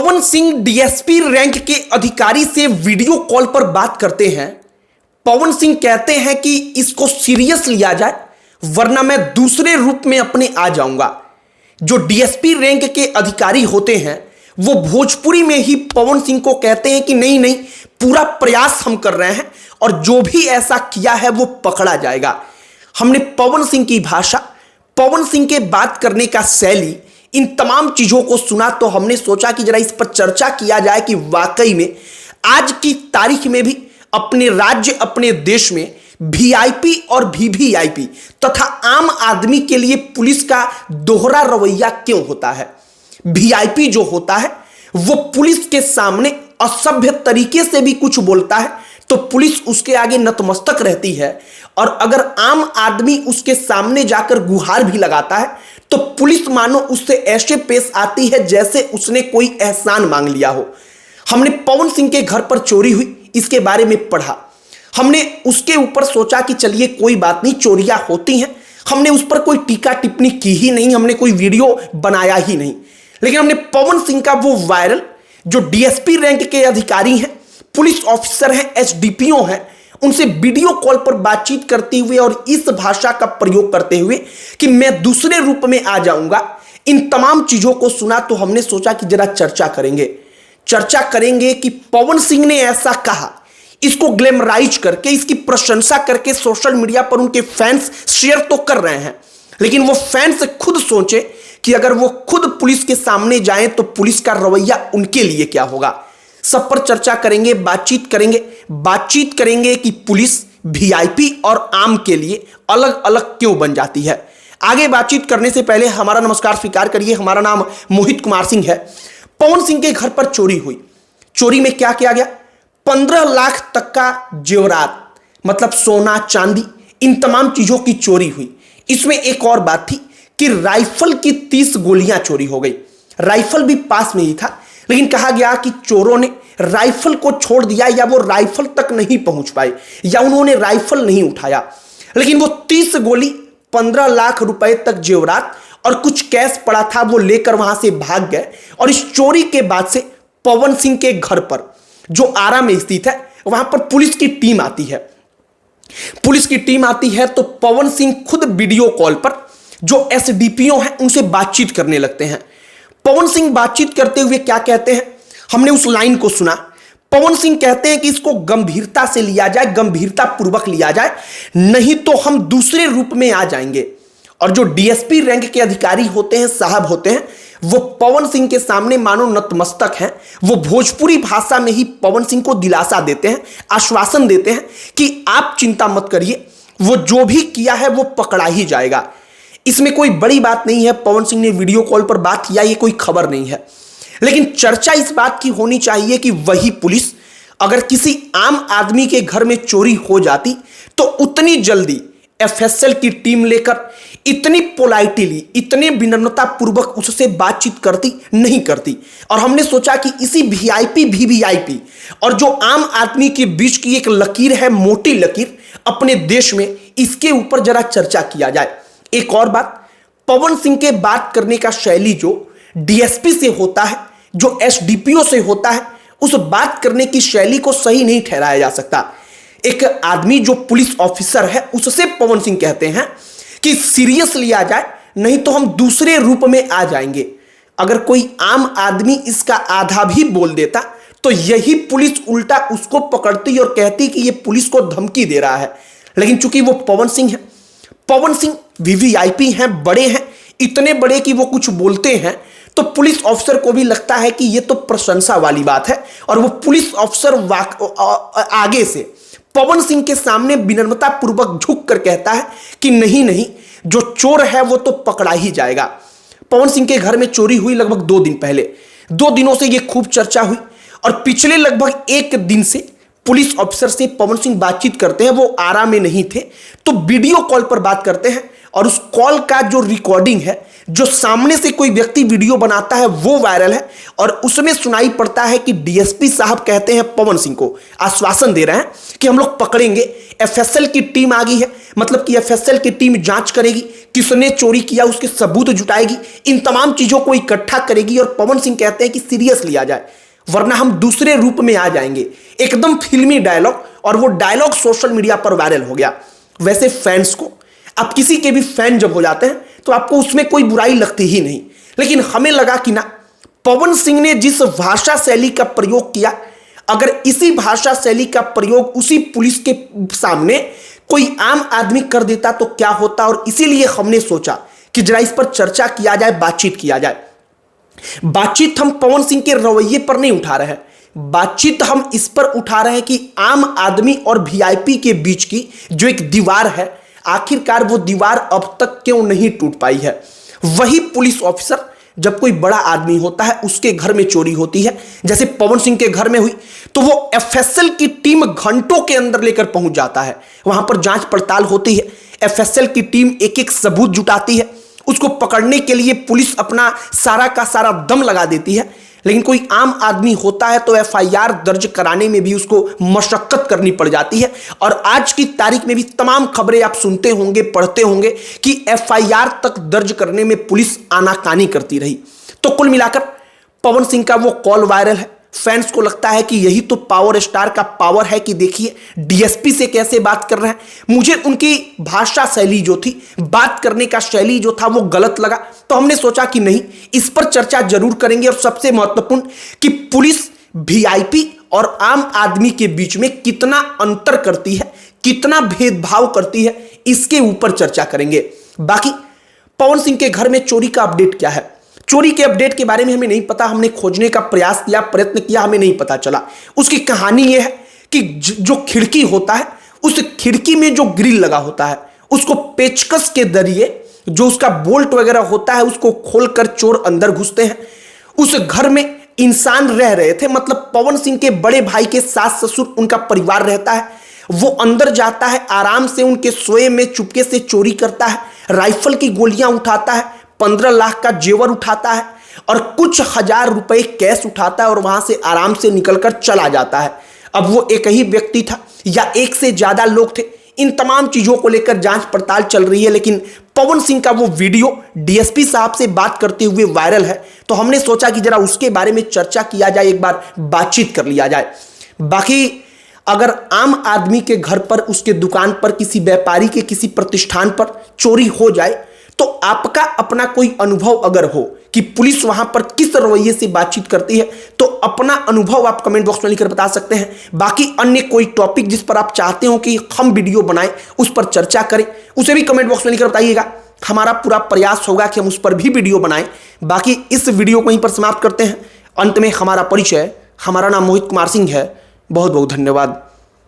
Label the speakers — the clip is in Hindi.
Speaker 1: पवन सिंह डीएसपी रैंक के अधिकारी से वीडियो कॉल पर बात करते हैं। पवन सिंह कहते हैं कि इसको सीरियस लिया जाए वरना मैं दूसरे रूप में अपने आ जाऊंगा। जो डीएसपी रैंक के अधिकारी होते हैं वो भोजपुरी में ही पवन सिंह को कहते हैं कि नहीं नहीं, पूरा प्रयास हम कर रहे हैं और जो भी ऐसा किया है वो पकड़ा जाएगा। हमने पवन सिंह की भाषा, पवन सिंह के बात करने का शैली, इन तमाम चीजों को सुना तो हमने सोचा कि जरा इस पर चर्चा किया जाए कि वाकई में आज की तारीख में भी अपने राज्य, अपने देश में वीआईपी और वीवीआईपी तथा आम आदमी के लिए पुलिस का दोहरा रवैया क्यों होता है। वीआईपी जो होता है वो पुलिस के सामने असभ्य तरीके से भी कुछ बोलता है तो पुलिस उसके आगे नतमस्तक रहती है, और अगर आम आदमी उसके सामने जाकर गुहार भी लगाता है तो पुलिस मानो उससे ऐसे पेश आती है जैसे उसने कोई एहसान मांग लिया हो। हमने पवन सिंह के घर पर चोरी हुई इसके बारे में पढ़ा, हमने उसके ऊपर सोचा कि चलिए कोई बात नहीं, चोरियां होती हैं, हमने उस पर कोई टीका टिप्पणी की ही नहीं, हमने कोई वीडियो बनाया ही नहीं। लेकिन हमने पवन सिंह का वो वायरल, जो डीएसपी रैंक के अधिकारी हैं, पुलिस ऑफिसर हैं, एसडीपीओ हैं, उनसे वीडियो कॉल पर बातचीत करते हुए और इस भाषा का प्रयोग करते हुए कि मैं दूसरे रूप में आ जाऊंगा, इन तमाम चीजों को सुना तो हमने सोचा कि जरा चर्चा करेंगे कि पवन सिंह ने ऐसा कहा, इसको ग्लैमराइज करके, इसकी प्रशंसा करके सोशल मीडिया पर उनके फैंस शेयर तो कर रहे हैं, लेकिन वो फैंस खुद सोचे कि अगर वो खुद पुलिस के सामने जाएं तो पुलिस का रवैया उनके लिए क्या होगा। सब पर चर्चा करेंगे, बातचीत करेंगे कि पुलिस वीआईपी और आम के लिए अलग अलग क्यों बन जाती है। आगे बातचीत करने से पहले हमारा नमस्कार स्वीकार करिए। हमारा नाम मोहित कुमार सिंह है। पवन सिंह के घर पर चोरी हुई, चोरी में क्या किया गया, 15 लाख तक का जेवरात, मतलब सोना चांदी, इन तमाम चीजों की चोरी हुई। इसमें एक और बात थी कि राइफल की 30 गोलियां चोरी हो गई। राइफल भी पास में ही था, लेकिन कहा गया कि चोरों ने राइफल को छोड़ दिया, या वो राइफल तक नहीं पहुंच पाए, या उन्होंने राइफल नहीं उठाया, लेकिन वो 30 गोली, 15 लाख रुपए तक जेवरात और कुछ कैश पड़ा था वो लेकर वहां से भाग गए। और इस चोरी के बाद से पवन सिंह के घर पर, जो आरा में स्थित है, वहां पर पुलिस की टीम आती है तो पवन सिंह खुद वीडियो कॉल पर जो एसडीपीओ हैं उनसे बातचीत करने लगते हैं। पवन सिंह बातचीत करते हुए क्या कहते हैं, हमने उस लाइन को सुना। पवन सिंह कहते हैं कि इसको गंभीरता से लिया जाए, गंभीरता पूर्वक लिया जाए, नहीं तो हम दूसरे रूप में आ जाएंगे। और जो डीएसपी रैंक के अधिकारी होते हैं, साहब होते हैं, वो पवन सिंह के सामने मानो नतमस्तक हैं। वो भोजपुरी भाषा में ही पवन सिंह को दिलासा देते हैं, आश्वासन देते हैं कि आप चिंता मत करिए, वो जो भी किया है वो पकड़ा ही जाएगा। इसमें कोई बड़ी बात नहीं है, पवन सिंह ने वीडियो कॉल पर बात किया, ये कोई खबर नहीं है। लेकिन चर्चा इस बात की होनी चाहिए कि वही पुलिस अगर किसी आम आदमी के घर में चोरी हो जाती तो उतनी जल्दी एफएसएल की टीम लेकर इतनी पोलाइटली, इतने विनम्रता पूर्वक उससे बातचीत नहीं करती। और हमने सोचा कि इसी वीआईपी, वीवीआईपी और जो आम आदमी के बीच की एक लकीर है, मोटी लकीर अपने देश में, इसके ऊपर जरा चर्चा किया जाए। एक और बात, पवन सिंह के बात करने का शैली जो डीएसपी से होता है, जो एसडीपीओ से होता है, उस बात करने की शैली को सही नहीं ठहराया जा सकता। एक आदमी जो पुलिस ऑफिसर है उससे पवन सिंह कहते हैं कि सीरियस लिया जाए, नहीं तो हम दूसरे रूप में आ जाएंगे। अगर कोई आम आदमी इसका आधा भी बोल देता तो यही पुलिस उल्टा उसको पकड़ती और कहती कि यह पुलिस को धमकी दे रहा है। लेकिन चूंकि वो पवन सिंह है, पवन सिंह वीवीआईपी हैं, बड़े हैं, इतने बड़े कि वो कुछ बोलते हैं तो पुलिस ऑफिसर को भी लगता है कि ये तो प्रशंसा वाली बात है, और वो पुलिस ऑफिसर आगे से पवन सिंह के सामने विनम्रता पूर्वक झुक कर कहता है कि नहीं नहीं, जो चोर है वो तो पकड़ा ही जाएगा। पवन सिंह के घर में चोरी हुई लगभग 2 दिन पहले। 2 दिनों से ये खूब चर्चा हुई, और पिछले लगभग 1 दिन से पुलिस ऑफिसर से पवन सिंह बातचीत करते हैं। वो आरा में नहीं थे तो वीडियो कॉल पर बात करते हैं, और उस कॉल का जो रिकॉर्डिंग है जो सामने से कोई व्यक्ति वीडियो बनाता है वो वायरल है और उसमें सुनाई पड़ता है कि डीएसपी साहब कहते हैं पवन सिंह को, आश्वासन दे रहे हैं कि हम लोग पकड़ेंगे, एफएसएल की टीम आ गई है, मतलब कि एफएसएल की टीम जांच करेगी, किसने चोरी किया उसके सबूत जुटाएगी, इन तमाम चीजों को इकट्ठा करेगी और पवन सिंह कहते हैं कि सीरियस लिया जाए वरना हम दूसरे रूप में आ जाएंगे। एकदम फिल्मी डायलॉग, और वो डायलॉग सोशल मीडिया पर वायरल हो गया। वैसे फैंस को, आप किसी के भी फैन जब हो जाते हैं तो आपको उसमें कोई बुराई लगती ही नहीं, लेकिन हमें लगा कि ना, पवन सिंह ने जिस भाषा शैली का प्रयोग किया, अगर इसी भाषा शैली का प्रयोग उसी पुलिस के सामने कोई आम आदमी कर देता तो क्या होता, और इसीलिए हमने सोचा कि जरा इस पर चर्चा किया जाए, बातचीत किया जाए। बातचीत हम पवन सिंह के रवैये पर नहीं उठा रहे हैं, बातचीत हम इस पर उठा रहे हैं कि आम आदमी और वीआईपी के बीच की जो एक दीवार है, आखिरकार वो दीवार अब तक क्यों नहीं टूट पाई है। वही पुलिस ऑफिसर जब कोई बड़ा आदमी होता है, उसके घर में चोरी होती है, जैसे पवन सिंह के घर में हुई, तो वो एफएसएल की टीम घंटों के अंदर लेकर पहुंच जाता है, वहां पर जांच पड़ताल होती है, एफएसएल की टीम एक एक सबूत जुटाती है, उसको पकड़ने के लिए पुलिस अपना सारा का सारा दम लगा देती है। लेकिन कोई आम आदमी होता है तो एफआईआर दर्ज कराने में भी उसको मशक्कत करनी पड़ जाती है। और आज की तारीख में भी तमाम खबरें आप सुनते होंगे, पढ़ते होंगे कि एफआईआर तक दर्ज करने में पुलिस आनाकानी करती रही। तो कुल मिलाकर पवन सिंह का वो कॉल वायरल है। फैंस को लगता है कि यही तो पावर स्टार का पावर है कि देखिए डीएसपी से कैसे बात कर रहे हैं। मुझे उनकी भाषा शैली जो थी, बात करने का शैली जो था, वो गलत लगा। तो हमने सोचा कि नहीं, इस पर चर्चा जरूर करेंगे। और सबसे महत्वपूर्ण कि पुलिस वीआईपी और आम आदमी के बीच में कितना अंतर करती है, कितना भेदभाव करती है, इसके ऊपर चर्चा करेंगे। बाकी पवन सिंह के घर में चोरी का अपडेट क्या है, चोरी के अपडेट के बारे में हमें नहीं पता। हमने खोजने का प्रयास किया, प्रयत्न किया, हमें नहीं पता चला। उसकी कहानी यह है कि जो खिड़की होता है, उस खिड़की में जो ग्रिल लगा होता है, उसको पेचकस के जरिए जो उसका बोल्ट वगैरह होता है, उसको खोलकर चोर अंदर घुसते हैं। उस घर में इंसान रह रहे थे, मतलब पवन सिंह के बड़े भाई के सास ससुर, उनका परिवार रहता है। वो अंदर जाता है, आराम से उनके सोए में चुपके से चोरी करता है, राइफल की गोलियां उठाता है, 15 लाख का जेवर उठाता है और कुछ हजार रुपए कैश उठाता है और वहां से आराम से निकलकर चला जाता है। अब वो एक ही व्यक्ति था या एक से ज्यादा लोग थे, इन तमाम चीजों को लेकर जांच पड़ताल चल रही है। लेकिन पवन सिंह का वो वीडियो डीएसपी साहब से बात करते हुए वायरल है, तो हमने सोचा कि जरा उसके बारे में चर्चा किया जाए, एक बार बातचीत कर लिया जाए। बाकी अगर आम आदमी के घर पर, उसके दुकान पर, किसी व्यापारी के किसी प्रतिष्ठान पर चोरी हो जाए, तो आपका अपना कोई अनुभव अगर हो कि पुलिस वहां पर किस रवैये से बातचीत करती है, तो अपना अनुभव आप कमेंट बॉक्स में लिखकर बता सकते हैं। बाकी अन्य कोई टॉपिक जिस पर आप चाहते हो कि हम वीडियो बनाएं, उस पर चर्चा करें, उसे भी कमेंट बॉक्स में लिखकर बताइएगा। हमारा पूरा प्रयास होगा कि हम उस पर भी वीडियो बनाएं। बाकी इस वीडियो को यहीं पर समाप्त करते हैं। अंत में हमारा परिचय, हमारा नाम मोहित कुमार सिंह है। बहुत बहुत धन्यवाद।